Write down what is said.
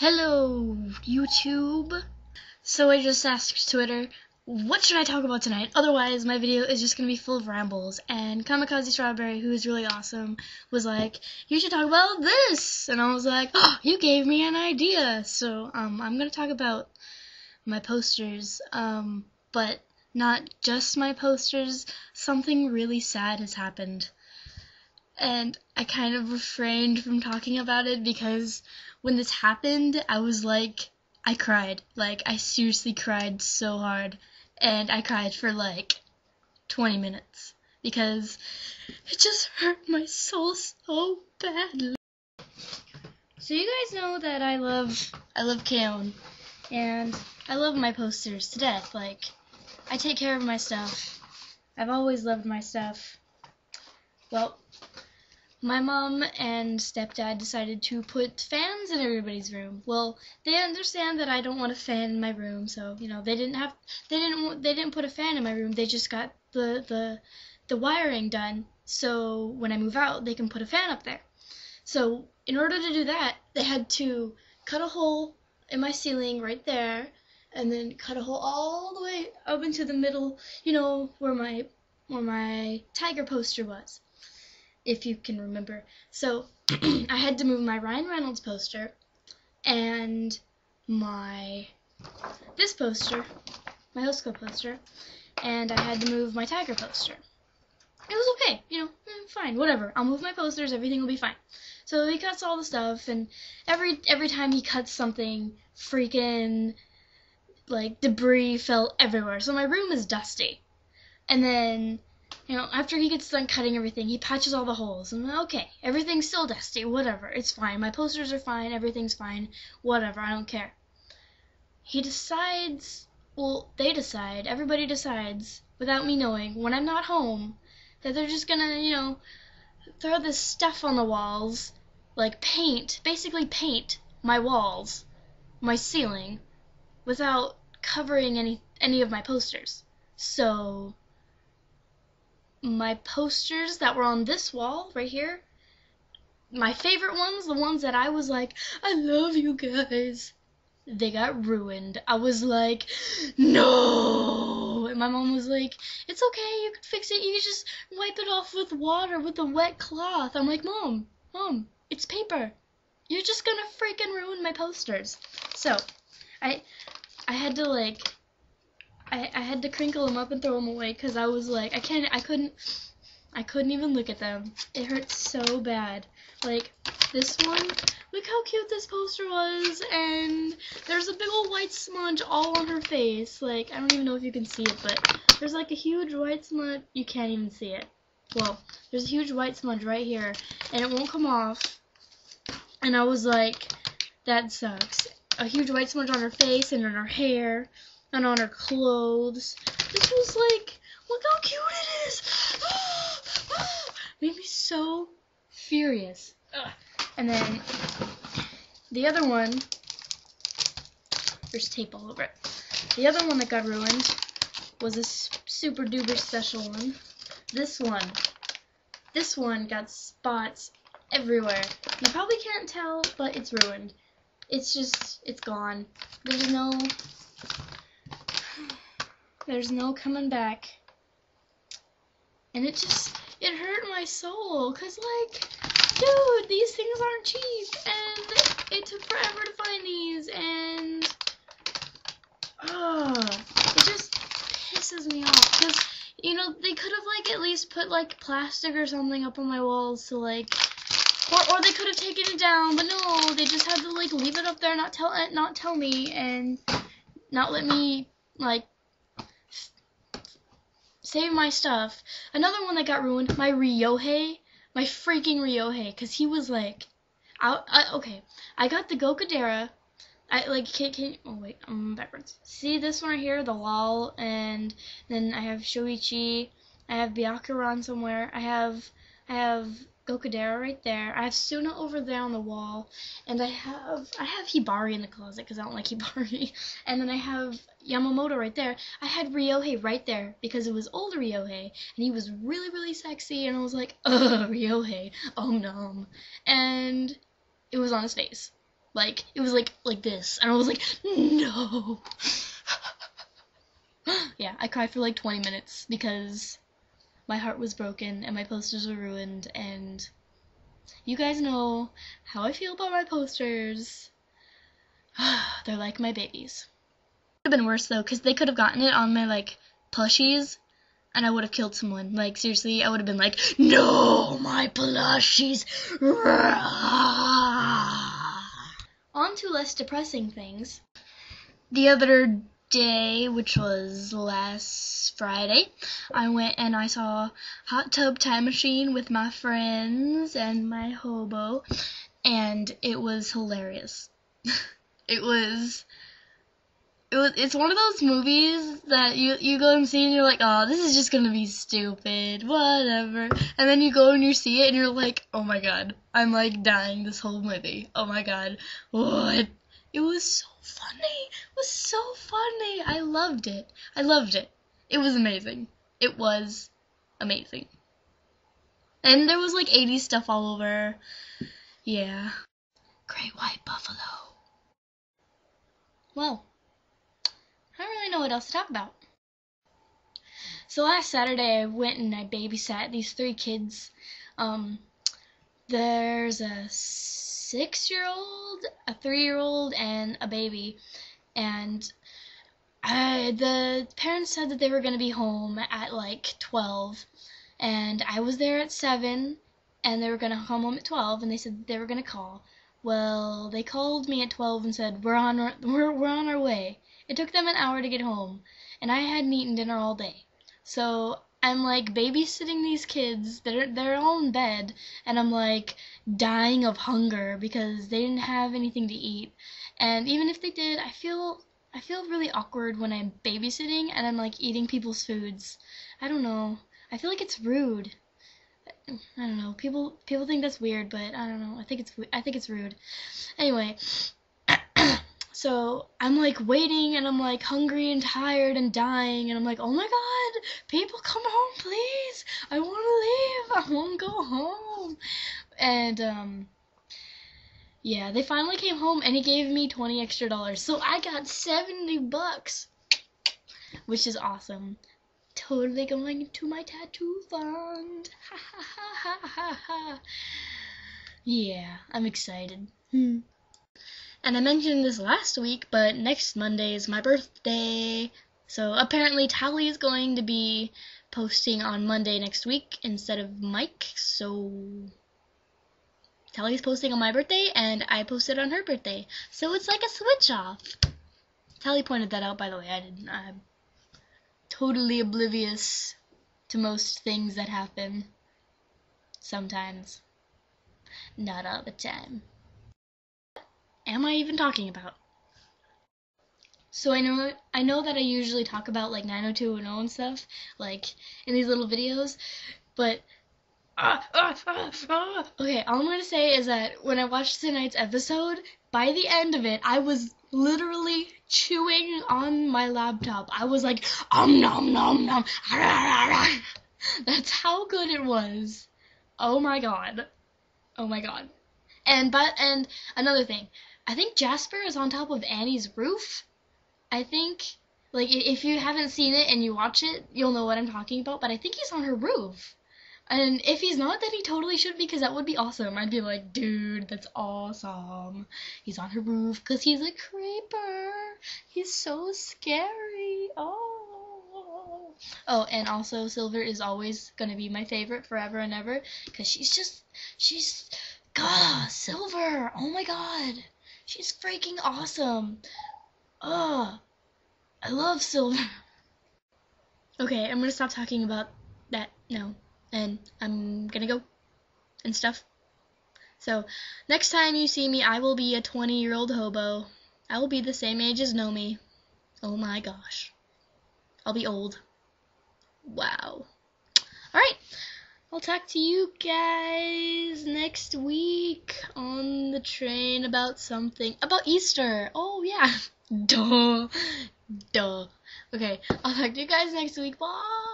Hello, YouTube. So I just asked Twitter, what should I talk about tonight? Otherwise, my video is just going to be full of rambles. And Kamikaze Strawberry, who is really awesome, was like, you should talk about this. And I was like, oh, you gave me an idea. So I'm going to talk about my posters, but not just my posters. Something really sad has happened. And I kind of refrained from talking about it because when this happened, I was like, I cried. Like, I seriously cried so hard. And I cried for like 20 minutes because it just hurt my soul so badly. So you guys know that I love Kaon, and I love my posters to death. Like, I take care of my stuff. I've always loved my stuff. Well, my mom and stepdad decided to put fans in everybody's room. Well, they understand that I don't want a fan in my room, so you know they didn't put a fan in my room. They just got the wiring done, so when I move out, they can put a fan up there. So in order to do that, they had to cut a hole in my ceiling right there, and then cut a hole all the way up into the middle, you know, where my tiger poster was, if you can remember. So I had to move my Ryan Reynolds poster and this poster, my Hosco poster, and I had to move my tiger poster. It was okay, you know, fine, whatever. I'll move my posters, everything will be fine. So he cuts all the stuff, and every time he cuts something, freaking like debris fell everywhere. So my room is dusty. And then, you know, after he gets done cutting everything, he patches all the holes. And okay, everything's still dusty, whatever, it's fine. My posters are fine, everything's fine, whatever, I don't care. He decides, well, they decide, everybody decides, without me knowing, when I'm not home, that they're just gonna, you know, throw this stuff on the walls, like basically paint my walls, my ceiling, without covering any of my posters. So my posters that were on this wall right here, my favorite ones, the ones that I was like, I love you guys, they got ruined. I was like, no! And my mom was like, it's okay, you could fix it, you could just wipe it off with water, with a wet cloth. I'm like, Mom, it's paper. You're just gonna freaking ruin my posters. So, I had to like, I had to crinkle them up and throw them away because I was like, I couldn't even look at them. It hurt so bad. Like, this one, look how cute this poster was, and there's a big old white smudge all on her face. Like, I don't even know if you can see it, but there's like a huge white smudge. You can't even see it. Well, there's a huge white smudge right here, and it won't come off. And I was like, that sucks. A huge white smudge on her face and on her hair and on her clothes. This was like, look how cute it is. Made me so furious. Ugh. And then the other one, there's tape all over it. The other one that got ruined was a super duper special one. This one got spots everywhere. You probably can't tell, but it's ruined. It's just, it's gone. There's no coming back. And it hurt my soul, cause like, dude, these things aren't cheap, and it took forever to find these, and it just pisses me off, cause, you know, they could have like at least put like plastic or something up on my walls to like, or they could have taken it down, but no, they just had to like leave it up there, not tell me, and not let me like save my stuff. Another one that got ruined, my Ryohei, my freaking Ryohei, because he was like, okay, I got the Gokudera, oh wait, I'm backwards. See this one right here, the LOL, and then I have Shoichi, I have Byakuran somewhere, I have Gokudera right there, I have Suna over there on the wall, and I have Hibari in the closet because I don't like Hibari, and then I have Yamamoto right there. I had Ryohei right there because it was old Ryohei, and he was really, really sexy, and I was like, ugh, Ryohei, oh no, and it was on his face. Like, it was like this. And I was like, no. Yeah, I cried for like 20 minutes because my heart was broken and my posters were ruined, and you guys know how I feel about my posters. They're like my babies. It would have been worse though, because they could have gotten it on my like plushies and I would have killed someone. Like, seriously, I would have been like, no, my plushies. On to less depressing things. The other day, which was last Friday, I went and I saw Hot Tub Time Machine with my friends and my hobo, and it was hilarious. It's one of those movies that you go and see and you're like, oh, this is just gonna be stupid, whatever. And then you go and you see it and you're like, oh my god, I'm like dying this whole movie. Oh my god, what? It was so funny. It was so funny. I loved it. I loved it. It was amazing. It was amazing. And there was like 80s stuff all over. Yeah. Great white buffalo. Well, I don't really know what else to talk about. So last Saturday I went and I babysat these 3 kids. There's a 6-year-old, a 3-year-old, and a baby. And the parents said that they were going to be home at like 12. And I was there at 7, and they were going to come home at 12, and they said they were going to call. Well, they called me at 12 and said, we're on our way. It took them an hour to get home, and I hadn't eaten dinner all day. So I'm like babysitting these kids. They're all in bed, and I'm like dying of hunger because they didn't have anything to eat. And even if they did, I feel really awkward when I'm babysitting and I'm like eating people's foods. I don't know. I feel like it's rude. I don't know. People think that's weird, but I don't know. I think it's rude. Anyway, so I'm like waiting and I'm like hungry and tired and dying, and I'm like, oh my god, people come home, please. I want to leave. I want to go home. And yeah, they finally came home and he gave me $20 extra. So I got $70, which is awesome. Totally going into my tattoo fund. Ha ha ha ha ha ha. Yeah, I'm excited. And I mentioned this last week, but next Monday is my birthday. So apparently Tally is going to be posting on Monday next week instead of Mike. So Tally's posting on my birthday and I posted on her birthday. So it's like a switch off. Tally pointed that out, by the way. I didn't. I'm totally oblivious to most things that happen. Sometimes. Not all the time. Am I even talking about? So I know that I usually talk about like 90210 and stuff, like in these little videos, but okay, all I'm gonna say is that when I watched tonight's episode, by the end of it, I was literally chewing on my laptop. I was like, nom nom nom. That's how good it was. Oh my god. Oh my god. And another thing, I think Jasper is on top of Annie's roof. I think, like, if you haven't seen it and you watch it, you'll know what I'm talking about, but I think he's on her roof. And if he's not, then he totally should be, because that would be awesome. I'd be like, dude, that's awesome. He's on her roof because he's a creeper. He's so scary. Oh, and also Silver is always going to be my favorite forever and ever, because she's Silver. Oh my god. She's freaking awesome. I love Silver. Okay, I'm gonna stop talking about that now, and I'm gonna go and stuff. So, next time you see me, I will be a 20-year-old hobo. I will be the same age as Nomi. Oh my gosh. I'll be old. Wow. Alright, I'll talk to you guys next week on the train about something. About Easter. Oh, yeah. Duh. Okay, I'll talk to you guys next week. Bye.